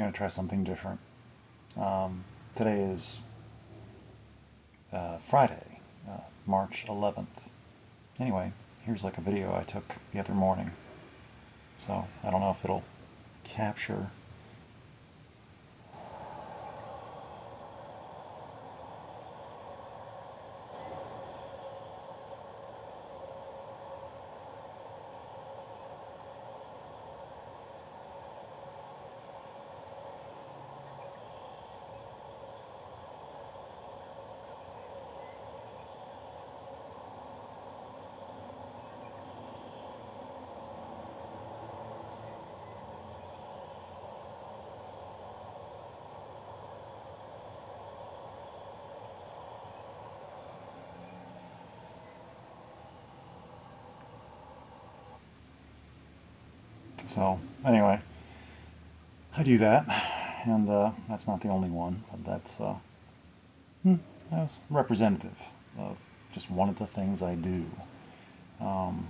going to try something different. Today is Friday, March 11th. Anyway, here's like a video I took the other morning. So I don't know if it'll capture. So anyway, I do that, and that's not the only one, but that was representative of just one of the things I do. Um,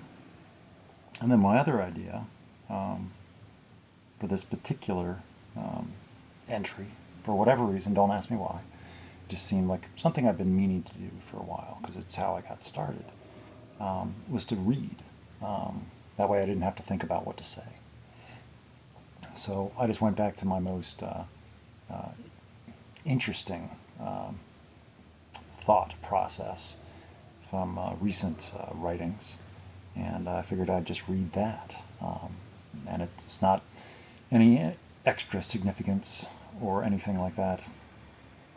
and then my other idea for this particular entry, for whatever reason, don't ask me why, just seemed like something I've been meaning to do for a while because it's how I got started, was to read. That way I didn't have to think about what to say. So I just went back to my most interesting thought process from recent writings, and I figured I'd just read that. And it's not any extra significance or anything like that.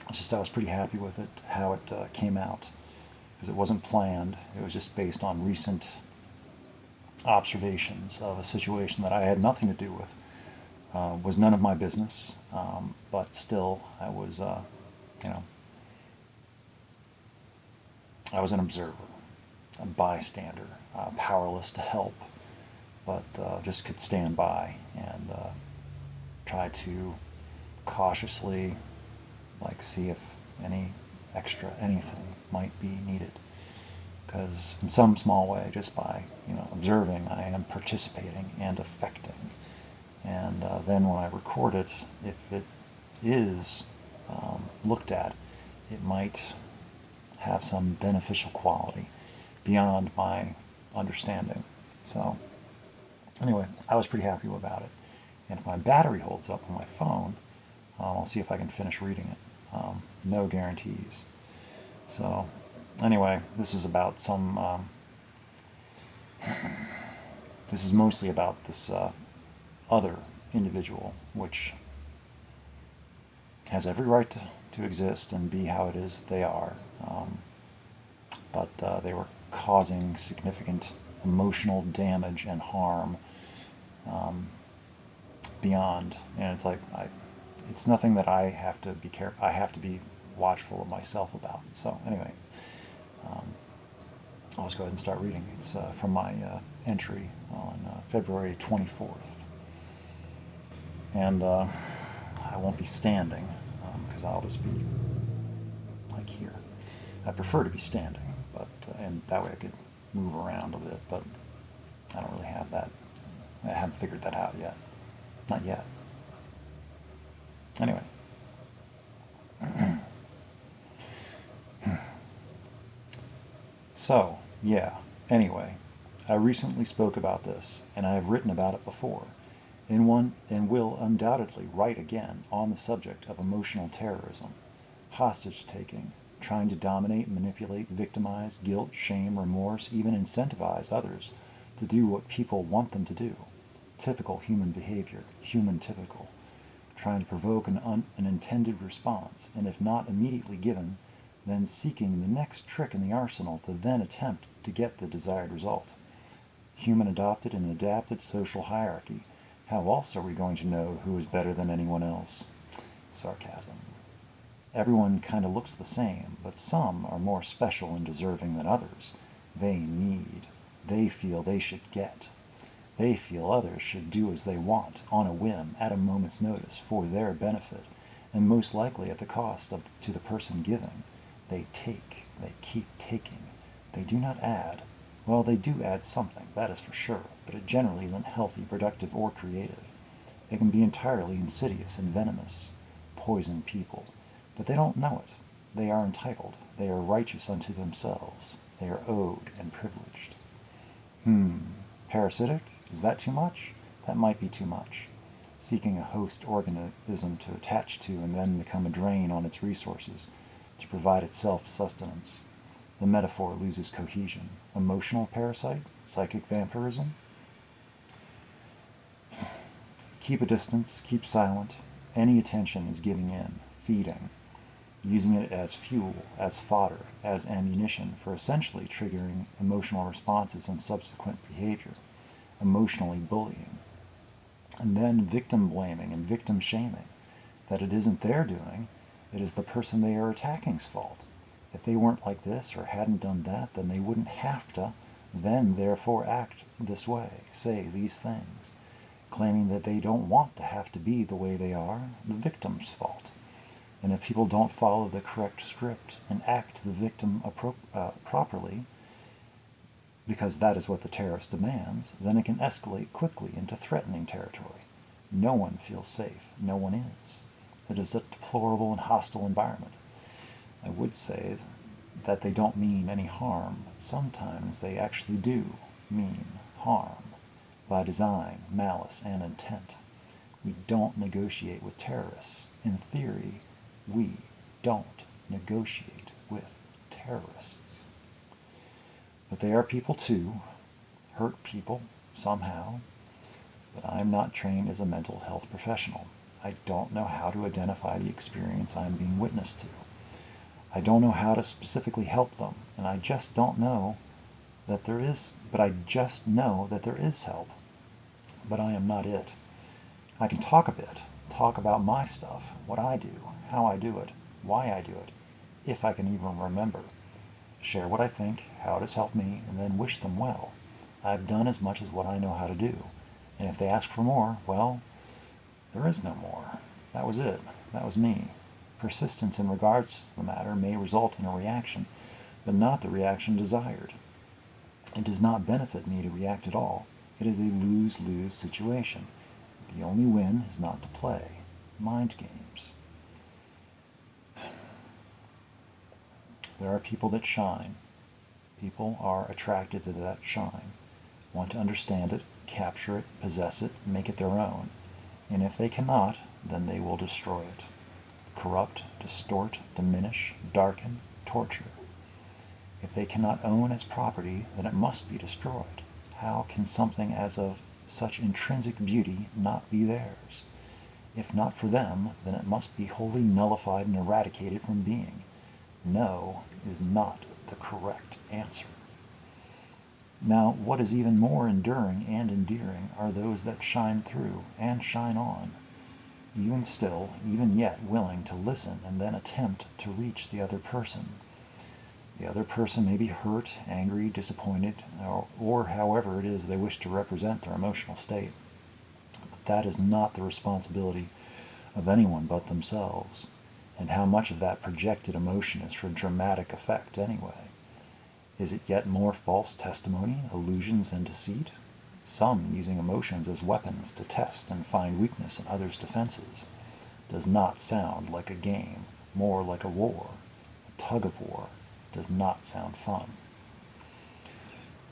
It's just I was pretty happy with it, how it came out, because it wasn't planned. It was just based on recent observations of a situation that I had nothing to do with. Was none of my business, but still I was, I was an observer, a bystander, powerless to help, but just could stand by and try to cautiously, see if any extra anything might be needed. Because in some small way, just by observing, I am participating and affecting. And then when I record it, if it is looked at, it might have some beneficial quality beyond my understanding. So anyway, I was pretty happy about it. And if my battery holds up on my phone, I'll see if I can finish reading it. No guarantees. So anyway, this is about this is mostly about this other individual, which has every right to exist and be how it is they are. But they were causing significant emotional damage and harm beyond. And it's like, it's nothing that I have to be careful. I have to be watchful of myself about. So anyway, I'll just go ahead and start reading. It's from my entry on February 24th. And I won't be standing because I'll just be like here. I prefer to be standing, but and that way I could move around a bit, but I don't really have that. I haven't figured that out yet. Not yet. Anyway. So, yeah, anyway, I recently spoke about this, and I have written about it before, and will undoubtedly write again on the subject of emotional terrorism, hostage-taking, trying to dominate, manipulate, victimize, guilt, shame, remorse, even incentivize others to do what people want them to do. Typical human behavior, human typical, trying to provoke an intended response, and if not immediately given, then seeking the next trick in the arsenal to then attempt to get the desired result. Human adopted and adapted social hierarchy. How else are we going to know who is better than anyone else? Sarcasm. Everyone kind of looks the same, but some are more special and deserving than others. They need. They feel they should get. They feel others should do as they want, on a whim, at a moment's notice, for their benefit, and most likely at the cost to the person giving. They take. They keep taking. They do not add. Well, they do add something, that is for sure, but it generally isn't healthy, productive, or creative. It can be entirely insidious and venomous, poison people, but they don't know it. They are entitled. They are righteous unto themselves. They are owed and privileged. Parasitic? Is that too much? That might be too much. Seeking a host organism to attach to and then become a drain on its resources to provide itself sustenance. The metaphor loses cohesion. Emotional parasite? Psychic vampirism? Keep a distance, keep silent. Any attention is giving in, feeding, using it as fuel, as fodder, as ammunition for essentially triggering emotional responses and subsequent behavior, emotionally bullying. And then victim blaming and victim shaming, that it isn't their doing, it is the person they are attacking's fault. If they weren't like this or hadn't done that, then they wouldn't have to, then therefore act this way, say these things, claiming that they don't want to have to be the way they are, the victim's fault. And if people don't follow the correct script and act the victim properly, because that is what the terrorist demands, then it can escalate quickly into threatening territory. No one feels safe. No one is. It is a deplorable and hostile environment. I would say that they don't mean any harm, but sometimes they actually do mean harm, by design, malice, and intent. We don't negotiate with terrorists. In theory, we don't negotiate with terrorists. But they are people too, hurt people somehow, but I'm not trained as a mental health professional. I don't know how to identify the experience I'm being witness to. I don't know how to specifically help them, and I just don't know that there is, but I just know that there is help. But I am not it. I can talk a bit, talk about my stuff, what I do, how I do it, why I do it, if I can even remember. Share what I think, how it has helped me, and then wish them well. I've done as much as what I know how to do, and if they ask for more, well, there is no more. That was it. That was me. Persistence in regards to the matter may result in a reaction, but not the reaction desired. It does not benefit me to react at all. It is a lose-lose situation. The only win is not to play. Mind games. There are people that shine. People are attracted to that shine, want to understand it, capture it, possess it, make it their own. And if they cannot, then they will destroy it. Corrupt, distort, diminish, darken, torture. If they cannot own as property, then it must be destroyed. How can something as of such intrinsic beauty not be theirs? If not for them, then it must be wholly nullified and eradicated from being. No is not the correct answer. Now, what is even more enduring and endearing are those that shine through and shine on, even still, even yet willing to listen and then attempt to reach the other person. The other person may be hurt, angry, disappointed, or however it is they wish to represent their emotional state. But that is not the responsibility of anyone but themselves. And how much of that projected emotion is for dramatic effect anyway? Is it yet more false testimony, illusions, and deceit? Some using emotions as weapons to test and find weakness in others' defenses. Does not sound like a game, more like a war. A tug of war does not sound fun.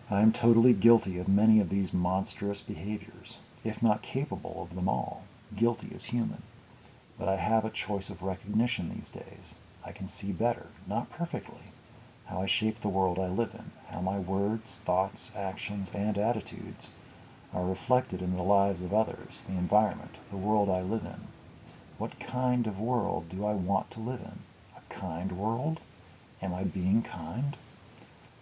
I am totally guilty of many of these monstrous behaviors, if not capable of them all. Guilty as human. But I have a choice of recognition these days. I can see better, not perfectly, how I shape the world I live in, how my words, thoughts, actions, and attitudes are reflected in the lives of others, the environment, the world I live in. What kind of world do I want to live in? A kind world? Am I being kind?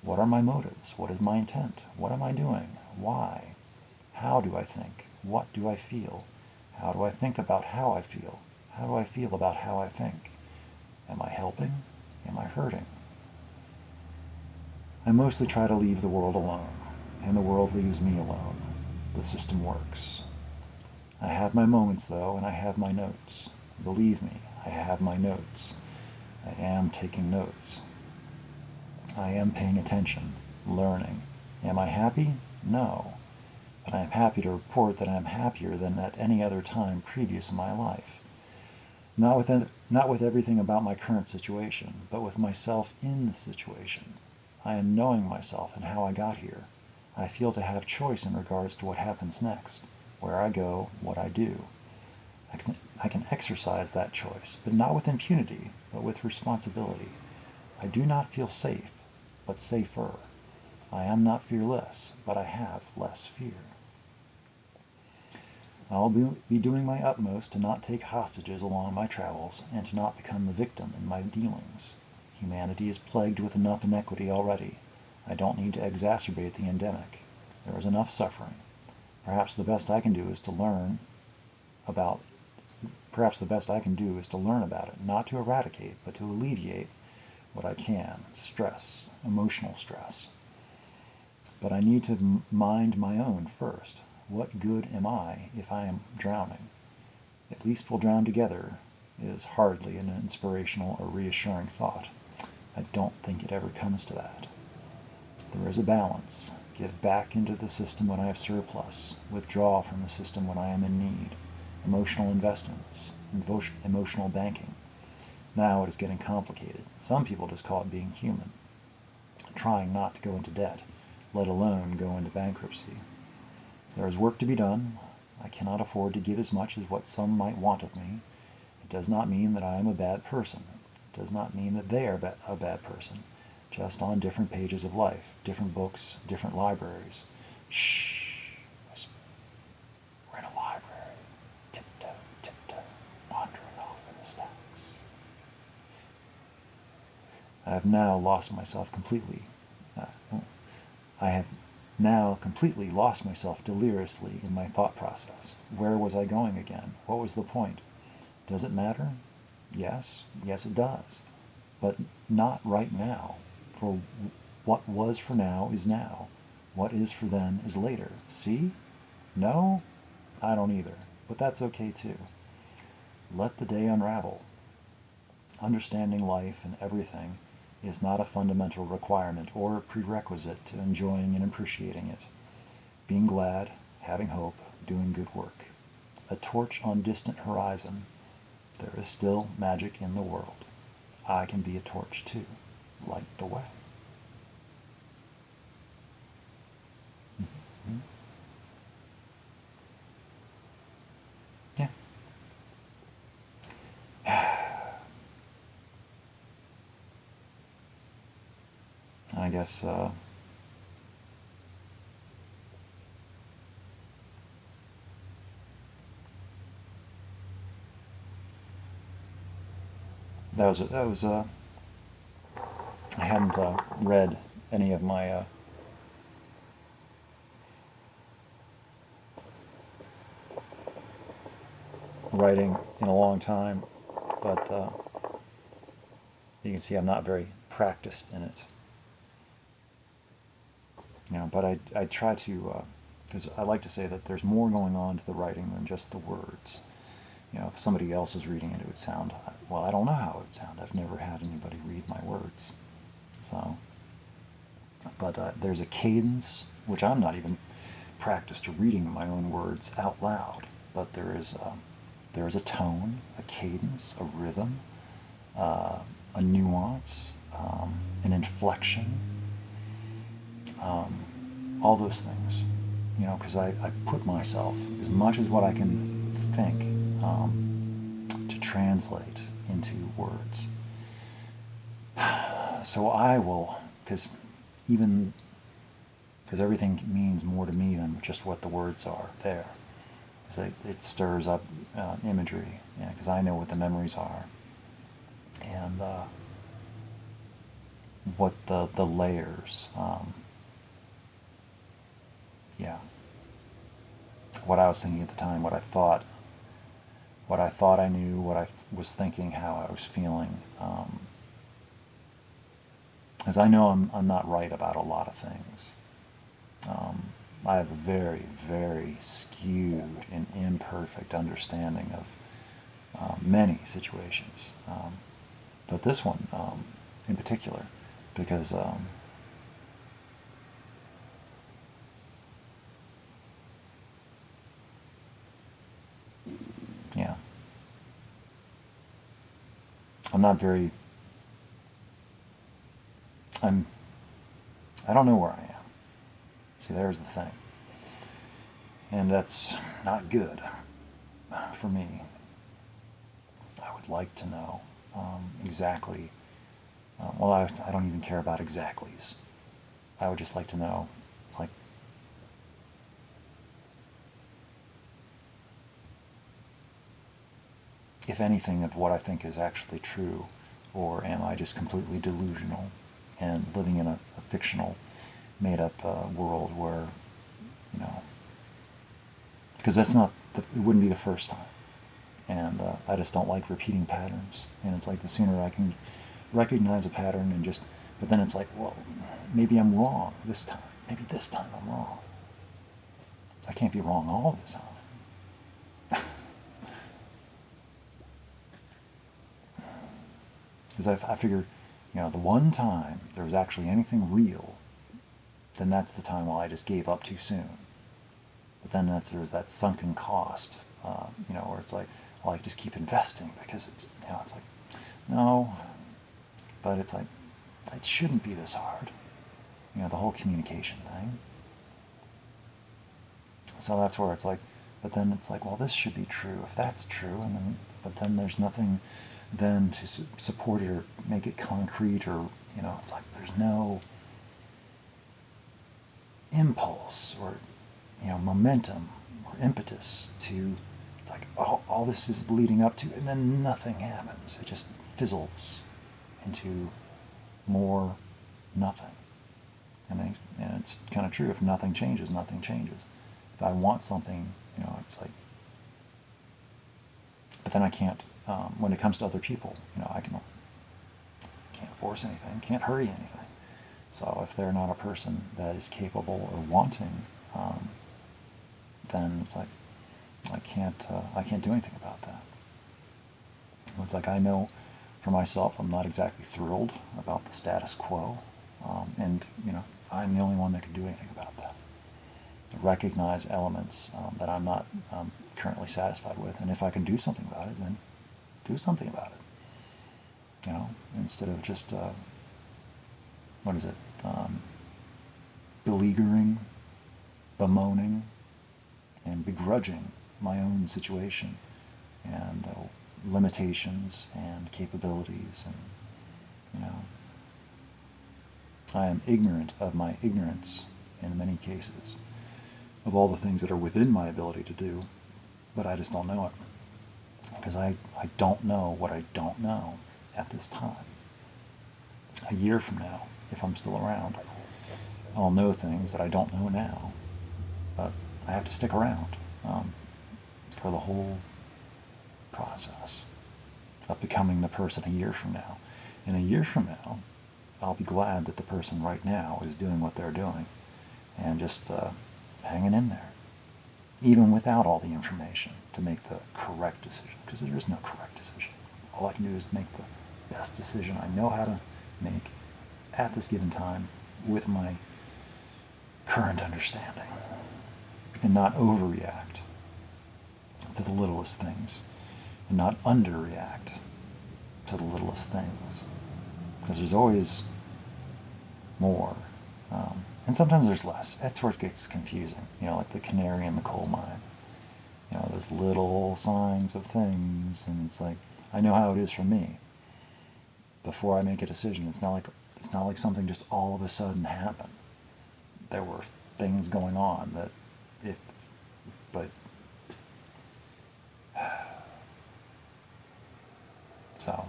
What are my motives? What is my intent? What am I doing? Why? How do I think? What do I feel? How do I think about how I feel? How do I feel about how I think? Am I helping? Am I hurting? I mostly try to leave the world alone, and the world leaves me alone. The system works. I have my moments, though, and I have my notes. Believe me, I have my notes. I am taking notes. I am paying attention, learning. Am I happy? No. but I am happy to report that I am happier than at any other time previous in my life. Not with everything about my current situation, but with myself in the situation. I am knowing myself and how I got here. I feel to have choice in regards to what happens next, where I go, what I do. I can exercise that choice, but not with impunity, but with responsibility. I do not feel safe, but safer. I am not fearless, but I have less fear. I'll be doing my utmost to not take hostages along my travels and to not become the victim in my dealings. Humanity is plagued with enough inequity already. I don't need to exacerbate the endemic. There is enough suffering. Perhaps the best I can do is to learn about it, not to eradicate, but to alleviate what I can, stress, emotional stress. But I need to mind my own first. What good am I if I am drowning? At least we'll drown together is hardly an inspirational or reassuring thought. I don't think it ever comes to that. There is a balance. Give back into the system when I have surplus. Withdraw from the system when I am in need. Emotional investments. Emotional banking. Now it is getting complicated. Some people just call it being human. Trying not to go into debt, let alone go into bankruptcy. There is work to be done. I cannot afford to give as much as what some might want of me. It does not mean that I am a bad person. It does not mean that they are a bad person. Just on different pages of life, different books, different libraries. Shh. Whisper. We're in a library. Tiptoe, tiptoe, wandering off in the stacks. I have now lost myself completely. I have now completely lost myself deliriously in my thought process. Where was I going again? What was the point? Does it matter? Yes, it does. But not right now. For what was for now is now. What is for then is later. See? No? I don't either. But that's okay too. Let the day unravel. Understanding life and everything is not a fundamental requirement or a prerequisite to enjoying and appreciating it. Being glad, having hope, doing good work. A torch on distant horizon. There is still magic in the world. I can be a torch too. Light the way. Mm-hmm. Yeah. I guess that was I hadn't read any of my writing in a long time, but you can see I'm not very practiced in it. But I try to, because I like to say that there's more going on to the writing than just the words. If somebody else is reading it, it would sound, well, I don't know how it would sound. I've never had anybody read my words. So, but there's a cadence, which I'm not even practiced to reading my own words out loud, but there is a tone, a cadence, a rhythm, a nuance, an inflection, all those things, because I put myself, as much as what I can think, to translate into words. So I will, because everything means more to me than just what the words are there. Because it stirs up imagery, because I know what the memories are, and what the layers, what I was thinking at the time, what I thought I knew, what I was thinking, how I was feeling. Because I know I'm not right about a lot of things. I have a very, very skewed and imperfect understanding of many situations. But this one in particular, because I'm not very, I don't know where I am. See, there's the thing. And that's not good for me. I would like to know exactly, well, I don't even care about exactlies. I would just like to know, like, if anything of what I think is actually true, or am I just completely delusional and living in a fictional, made-up world where, you know, because that's not, it wouldn't be the first time. And I just don't like repeating patterns. And it's like the sooner I can recognize a pattern and just, but then it's like, well, maybe I'm wrong this time. Maybe this time I'm wrong. I can't be wrong all the time. Because I figure, you know, the one time there was actually anything real, then that's the time, well, I just gave up too soon. But then there's that sunken cost, you know, where it's like, well, I just keep investing because it's, you know, it's like, no, but it's like, it shouldn't be this hard. You know, the whole communication thing. So that's where it's like, but then it's like, well, this should be true if that's true, and then, but then there's nothing then to support it or make it concrete, or, you know, it's like there's no impulse or, you know, momentum or impetus to, it's like, oh, all this is leading up to, and then nothing happens. It just fizzles into more nothing. And it's kind of true. If nothing changes, nothing changes. If I want something, you know, it's like, but then I can't, when it comes to other people, you know, can't force anything, can't hurry anything. So if they're not a person that is capable or wanting, then it's like, I can't do anything about that. It's like, I know for myself, I'm not exactly thrilled about the status quo, and, you know, I'm the only one that can do anything about that. Recognize elements that I'm not currently satisfied with, and if I can do something about it, then do something about it. You know, instead of just what is it? Beleaguering, bemoaning, and begrudging my own situation and limitations and capabilities, and, you know, I am ignorant of my ignorance in many cases of all the things that are within my ability to do, but I just don't know it. Because I don't know what I don't know at this time. A year from now, if I'm still around, I'll know things that I don't know now, but I have to stick around for the whole process of becoming the person a year from now. And a year from now, I'll be glad that the person right now is doing what they're doing and just hanging in there, even without all the information to make the correct decision, because there is no correct decision. All I can do is make the best decision I know how to make at this given time with my current understanding, and not overreact to the littlest things, and not underreact to the littlest things, because there's always more, and sometimes there's less. That's where it gets confusing, you know, like the canary in the coal mine. You know, those little signs of things, and it's like, I know how it is for me. Before I make a decision, it's not like something just all of a sudden happened. There were things going on that but so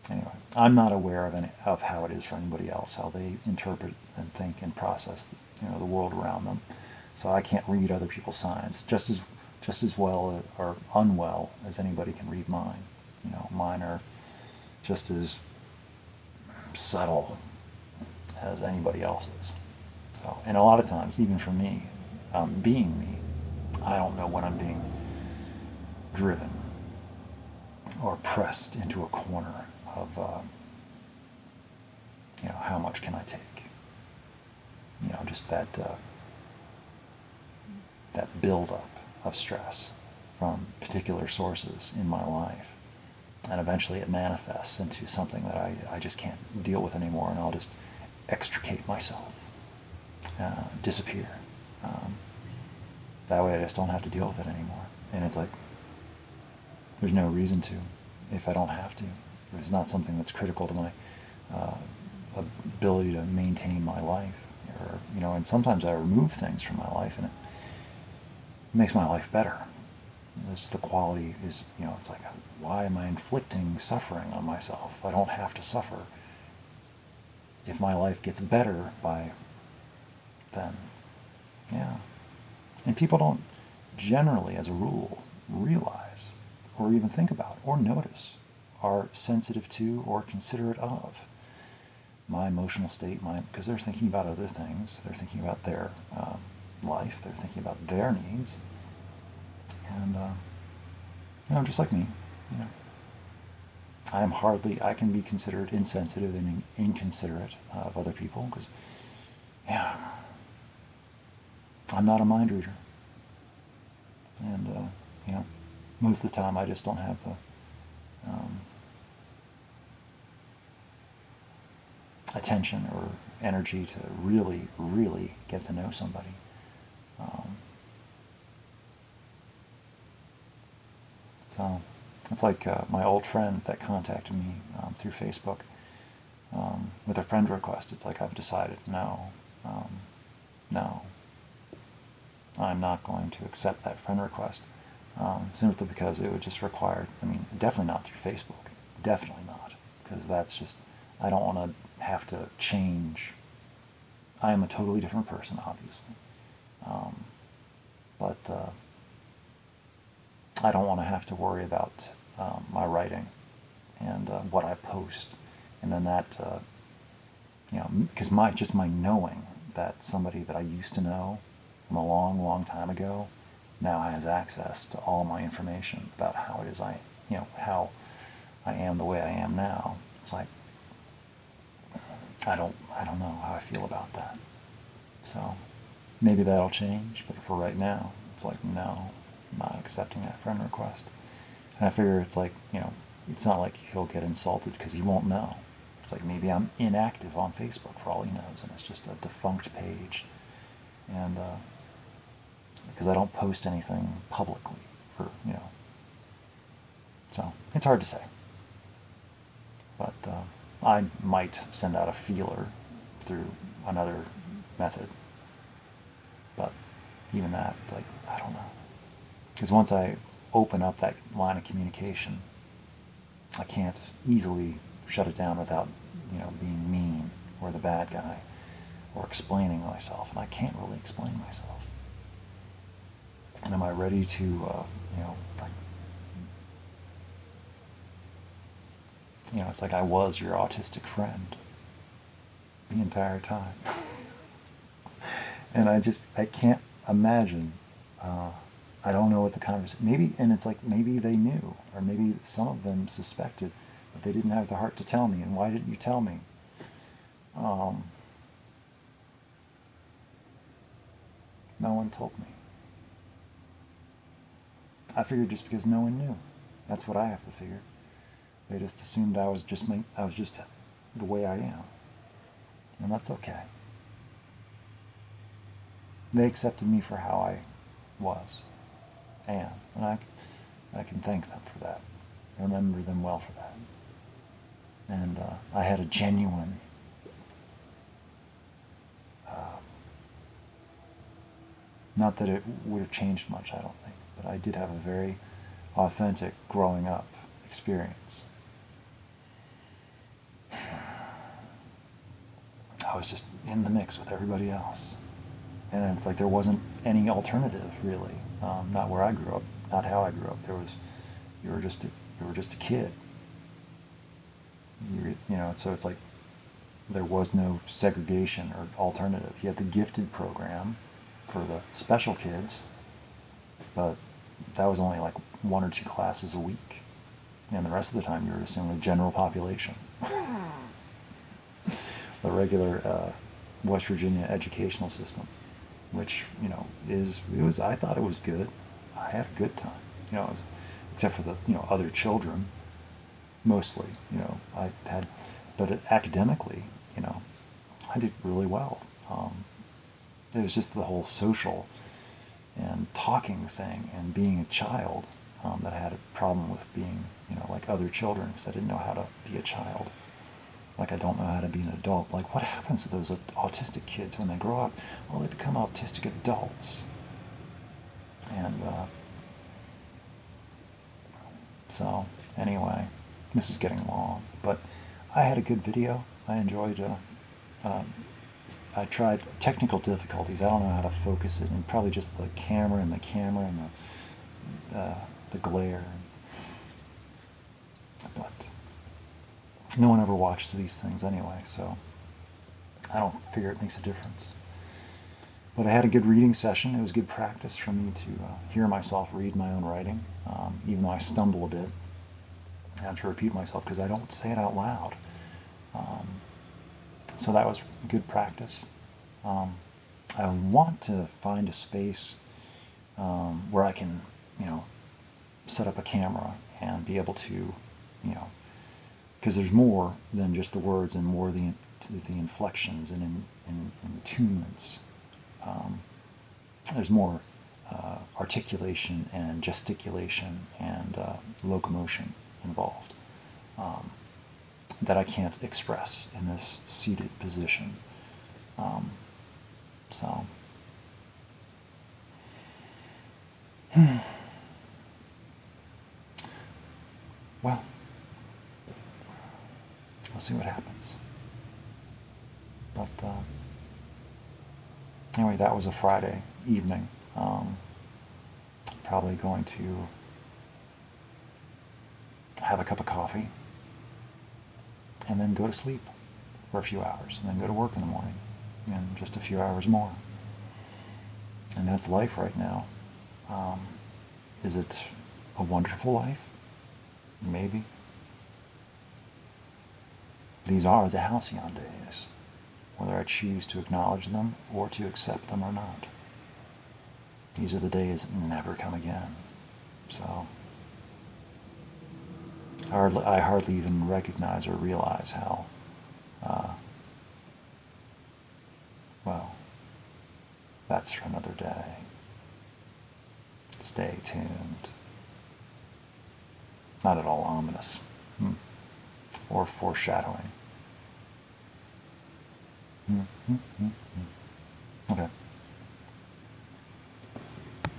anyway, I'm not aware of how it is for anybody else, how they interpret and think and process, you know, the world around them. So I can't read other people's signs just as well or unwell as anybody can read mine. You know, mine are just as subtle as anybody else's. So, and a lot of times, even for me, being me, I don't know when I'm being driven or pressed into a corner of, you know, how much can I take? You know, just that buildup of stress from particular sources in my life. And eventually it manifests into something that I just can't deal with anymore, and I'll just extricate myself, disappear. Um, that way I just don't have to deal with it anymore. And it's like, there's no reason to if I don't have to. It's not something that's critical to my uh, ability to maintain my life. Or, and sometimes I remove things from my life and it makes my life better. It's the quality is, it's like, why am I inflicting suffering on myself? I don't have to suffer. If my life gets better then, yeah. And people don't generally, as a rule, realize or even think about or notice, are sensitive to or considerate of my emotional state, because they're thinking about other things. They're thinking about their life. They're thinking about their needs. And, just like me, I can be considered insensitive and inconsiderate of other people because, yeah, I'm not a mind reader. And, most of the time I just don't have the attention or energy to really, really get to know somebody. So it's like my old friend that contacted me through Facebook with a friend request. It's like I've decided, no, I'm not going to accept that friend request simply because it would just require, definitely not through Facebook, definitely not, because that's just, I don't want to have to change. I am a totally different person, obviously, but I don't want to have to worry about my writing and what I post, and then that, because my knowing that somebody that I used to know from a long, long time ago now has access to all my information about how it is how I am the way I am now. It's like, I don't know how I feel about that. So maybe that'll change, but for right now, it's like, no, I'm not accepting that friend request. And I figure it's like, it's not like he'll get insulted because he won't know. It's like maybe I'm inactive on Facebook for all he knows, and it's just a defunct page. And because I don't post anything publicly so it's hard to say. But I might send out a feeler through another method. But even that, it's like, I don't know. Because once I open up that line of communication, I can't easily shut it down without, being mean or the bad guy or explaining myself. And I can't really explain myself. And am I ready to, it's like I was your autistic friend the entire time. And I can't imagine, I don't know what the conversation, maybe, and it's like, maybe they knew, or maybe some of them suspected, but they didn't have the heart to tell me, and why didn't you tell me? No one told me. I figured just because no one knew. That's what I have to figure. They just assumed I was just the way I am. And that's okay. They accepted me for how I was, and I can thank them for that. I remember them well for that. And I had a genuine not that it would have changed much, I don't think, but I did have a very authentic growing up experience. I was just in the mix with everybody else. And it's like there wasn't any alternative, really. Not where I grew up, not how I grew up. You were just a kid. So it's like there was no segregation or alternative. You had the gifted program for the special kids, but that was only like 1 or 2 classes a week. And the rest of the time you were just in the general population. The regular West Virginia educational system, which, I thought it was good. I had a good time, except for the, other children. mostly, I had, but academically, you know, I did really well. It was just the whole social and talking thing and being a child that I had a problem with being, like other children because I didn't know how to be a child. Like I don't know how to be an adult. Like what happens to those autistic kids when they grow up? Well, they become autistic adults. And so anyway, this is getting long, but I had a good video. I enjoyed. Um, I tried technical difficulties. I don't know how to focus it, and probably just the camera and the glare. But no one ever watches these things anyway, so I don't figure it makes a difference. But I had a good reading session. It was good practice for me to hear myself read my own writing, even though I stumble a bit. I have to repeat myself because I don't say it out loud. Um, so that was good practice. I want to find a space where I can, you know, set up a camera and be able to, because there's more than just the words and more the inflections and in attunements. There's more articulation and gesticulation and locomotion involved that I can't express in this seated position. Um, so, well, we'll see what happens. But anyway, that was a Friday evening. Probably going to have a cup of coffee and then go to sleep for a few hours and then go to work in the morning and just a few hours more. And that's life right now. Is it a wonderful life? Maybe. These are the halcyon days, whether I choose to acknowledge them or to accept them or not. These are the days that never come again. So I hardly even recognize or realize how, well, that's for another day. Stay tuned. Not at all ominous or foreshadowing.